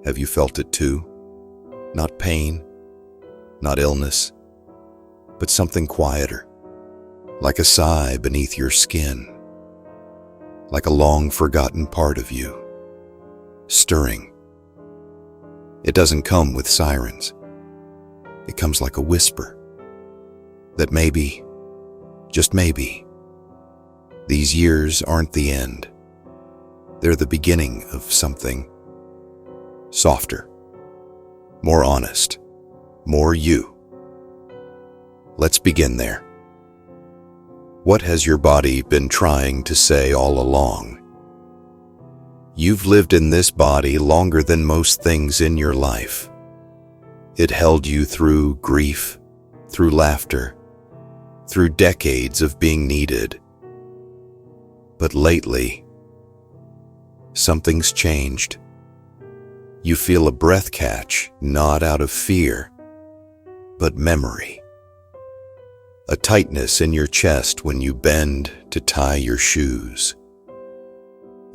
Have you felt it too? Not pain, not illness, but something quieter, like a sigh beneath your skin, like a long-forgotten part of you, stirring. It doesn't come with sirens. It comes like a whisper, that maybe, just maybe, these years aren't the end. They're the beginning of something softer, more honest, more you. Let's begin there. What has your body been trying to say all along? You've lived in this body longer than most things in your life. It held you through grief, through laughter, through decades of being needed. But lately, something's changed. You feel a breath catch, not out of fear, but memory. A tightness in your chest when you bend to tie your shoes.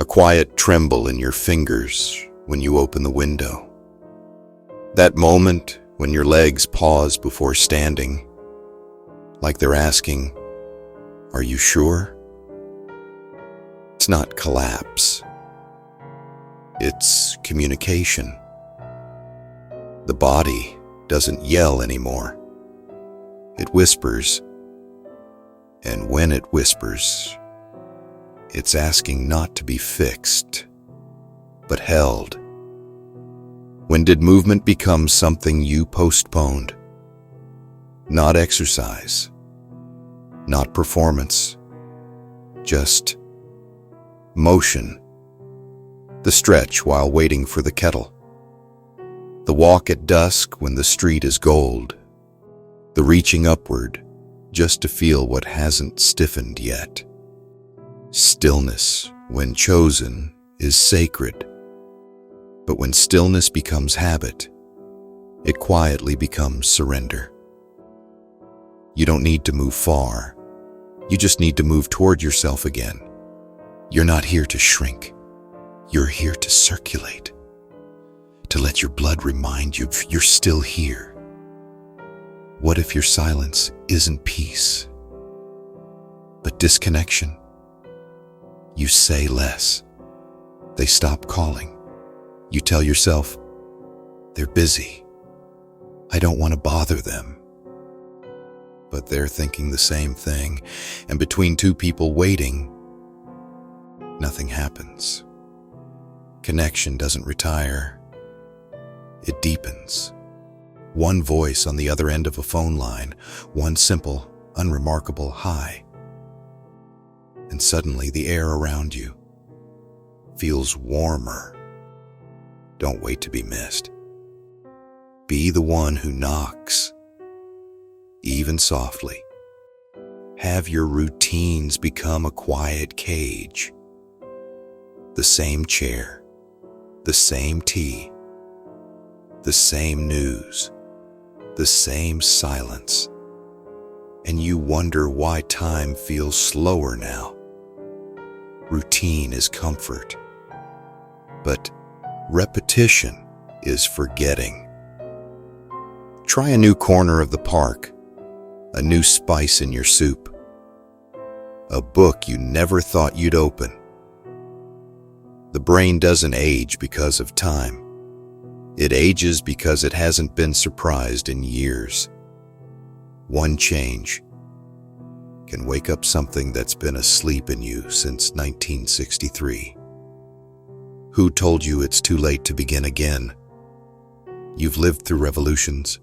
A quiet tremble in your fingers when you open the window. That moment when your legs pause before standing, like they're asking, "Are you sure?" It's not collapse. It's communication. The body doesn't yell anymore. It whispers. And when it whispers, it's asking not to be fixed, but held. When did movement become something you postponed? Not exercise, not performance, just motion. The stretch while waiting for the kettle. The walk at dusk when the street is gold. The reaching upward just to feel what hasn't stiffened yet. Stillness, when chosen, is sacred. But when stillness becomes habit, it quietly becomes surrender. You don't need to move far. You just need to move toward yourself again. You're not here to shrink. You're here to circulate, to let your blood remind you you're still here. What if your silence isn't peace, but disconnection? You say less. They stop calling. You tell yourself, they're busy. I don't want to bother them. But they're thinking the same thing, and between two people waiting, nothing happens. Connection doesn't retire, it deepens. One voice on the other end of a phone line, one simple, unremarkable hi. And suddenly the air around you feels warmer. Don't wait to be missed. Be the one who knocks, even softly. Have your routines become a quiet cage. The same chair, the same tea, the same news, the same silence. And you wonder why time feels slower now. Routine is comfort, but repetition is forgetting. Try a new corner of the park, a new spice in your soup, a book you never thought you'd open. The brain doesn't age because of time. It ages because it hasn't been surprised in years. One change can wake up something that's been asleep in you since 1963. Who told you it's too late to begin again? You've lived through revolutions.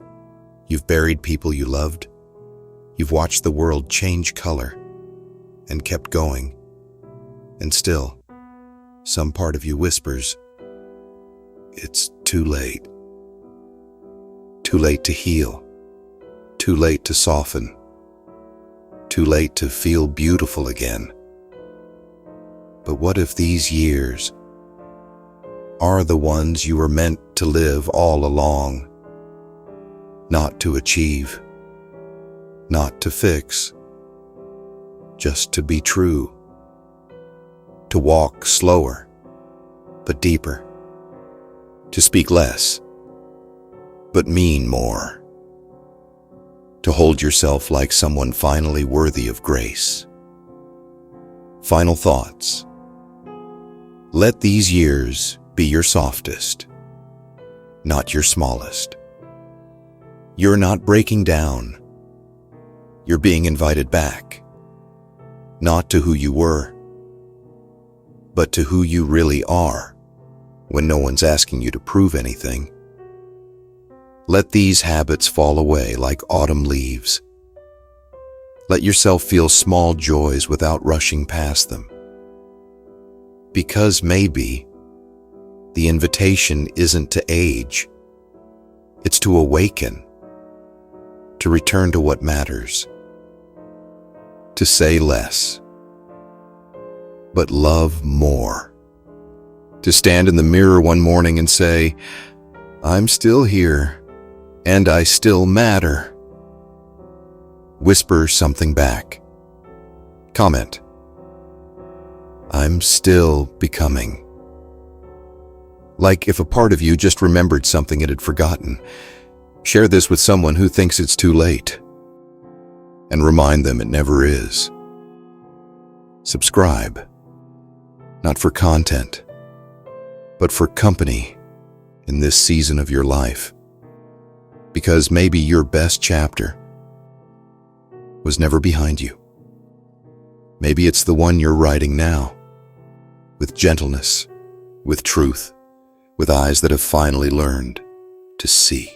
You've buried people you loved. You've watched the world change color and kept going. And still, some part of you whispers, it's too late. Too late to heal. Too late to soften. Too late to feel beautiful again. But what if these years are the ones you were meant to live all along? Not to achieve, not to fix, just to be true. To walk slower, but deeper. to speak less, but mean more, to hold yourself like someone finally worthy of grace. Final thoughts. Let these years be your softest, not your smallest. You're not breaking down. You're being invited back, not to who you were, but to who you really are when no one's asking you to prove anything. Let these habits fall away like autumn leaves. Let yourself feel small joys without rushing past them. Because maybe the invitation isn't to age, it's to awaken, to return to what matters, to say less, but love more, to stand in the mirror one morning and say, I'm still here, and I still matter. Whisper something back. Comment, I'm still becoming. Like if a part of you just remembered something it had forgotten, share this with someone who thinks it's too late, and remind them it never is. Subscribe, not for content, but for company in this season of your life. Because maybe your best chapter was never behind you. Maybe it's the one you're writing now, with gentleness, with truth, with eyes that have finally learned to see.